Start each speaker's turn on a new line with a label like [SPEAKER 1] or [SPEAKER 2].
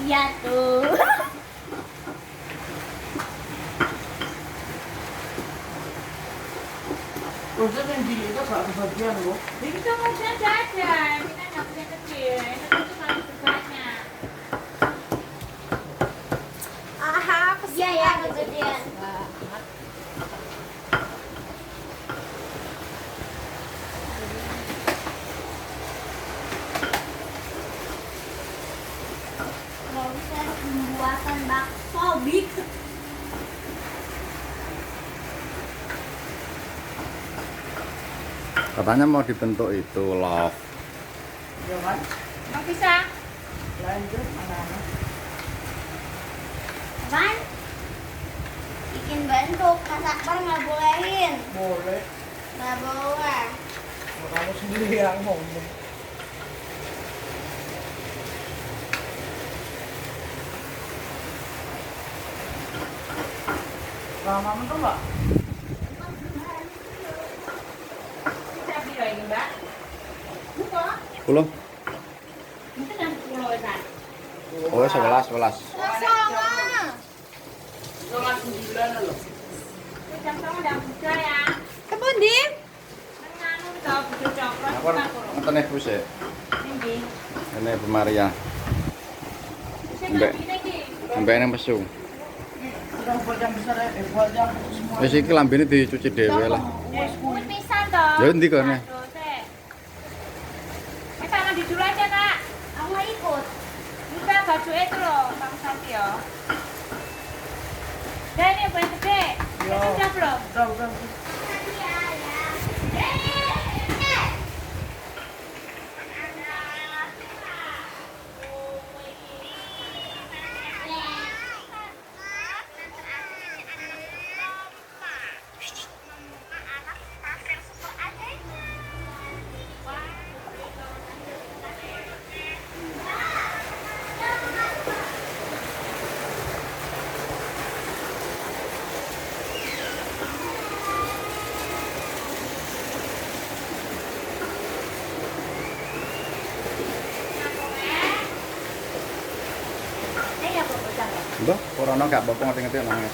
[SPEAKER 1] Iya tuh.
[SPEAKER 2] Proses yang di itu gak kebagian loh.
[SPEAKER 1] Jadi itu maksudnya ada, kita nggak punya kecil, itu tuh masih banyak.
[SPEAKER 3] Aha,
[SPEAKER 1] Iya ya, kegedean. Mau bisa pembuatan bakso big.
[SPEAKER 4] Katanya mau dibentuk itu love.
[SPEAKER 2] Ya kan?
[SPEAKER 1] Mau bisa?
[SPEAKER 2] Lanjut anak-anak.
[SPEAKER 1] Apaan? Bikin bentuk, Mas Akbar nggak bolehin.
[SPEAKER 2] Boleh.
[SPEAKER 1] Nggak boleh.
[SPEAKER 2] Kalau kamu sendiri yang ngomong. Lama tuh mbak?
[SPEAKER 1] Kita bilang ini mbak. Bukan.
[SPEAKER 4] Belum?
[SPEAKER 1] Itu kan 10 kan.
[SPEAKER 4] Oh, 11.
[SPEAKER 3] sama.
[SPEAKER 2] Kelas 9 loh.
[SPEAKER 1] Itu jam sama udah buka ya.
[SPEAKER 3] Kebun di?
[SPEAKER 1] Nganu tau buka coklat.
[SPEAKER 4] Aku nonton ibu sih.
[SPEAKER 1] Ini.
[SPEAKER 4] Ini Ibu Maria.
[SPEAKER 1] Saya
[SPEAKER 4] Mbak.
[SPEAKER 1] ngerti lagi.
[SPEAKER 4] Sampai yang mesum.
[SPEAKER 2] Udah buat yang besar ya, buat yang semua.
[SPEAKER 4] Wis iki lambene dicuci dhewe lah.
[SPEAKER 1] Kuwi pisan toh.
[SPEAKER 4] Ya, endi kone?
[SPEAKER 1] Aduh, Teh. Tangan di dulu aja, Kak. Aku nggak ikut. Buka baju itu loh, Bang Santi ya. Dan ini yang gede.
[SPEAKER 2] Yo.
[SPEAKER 1] Itu udah belum?
[SPEAKER 2] Udah.
[SPEAKER 1] Eh, ya, Bapak.
[SPEAKER 4] Mbah, corona gak apa-apa ngerti-ngerti nangis.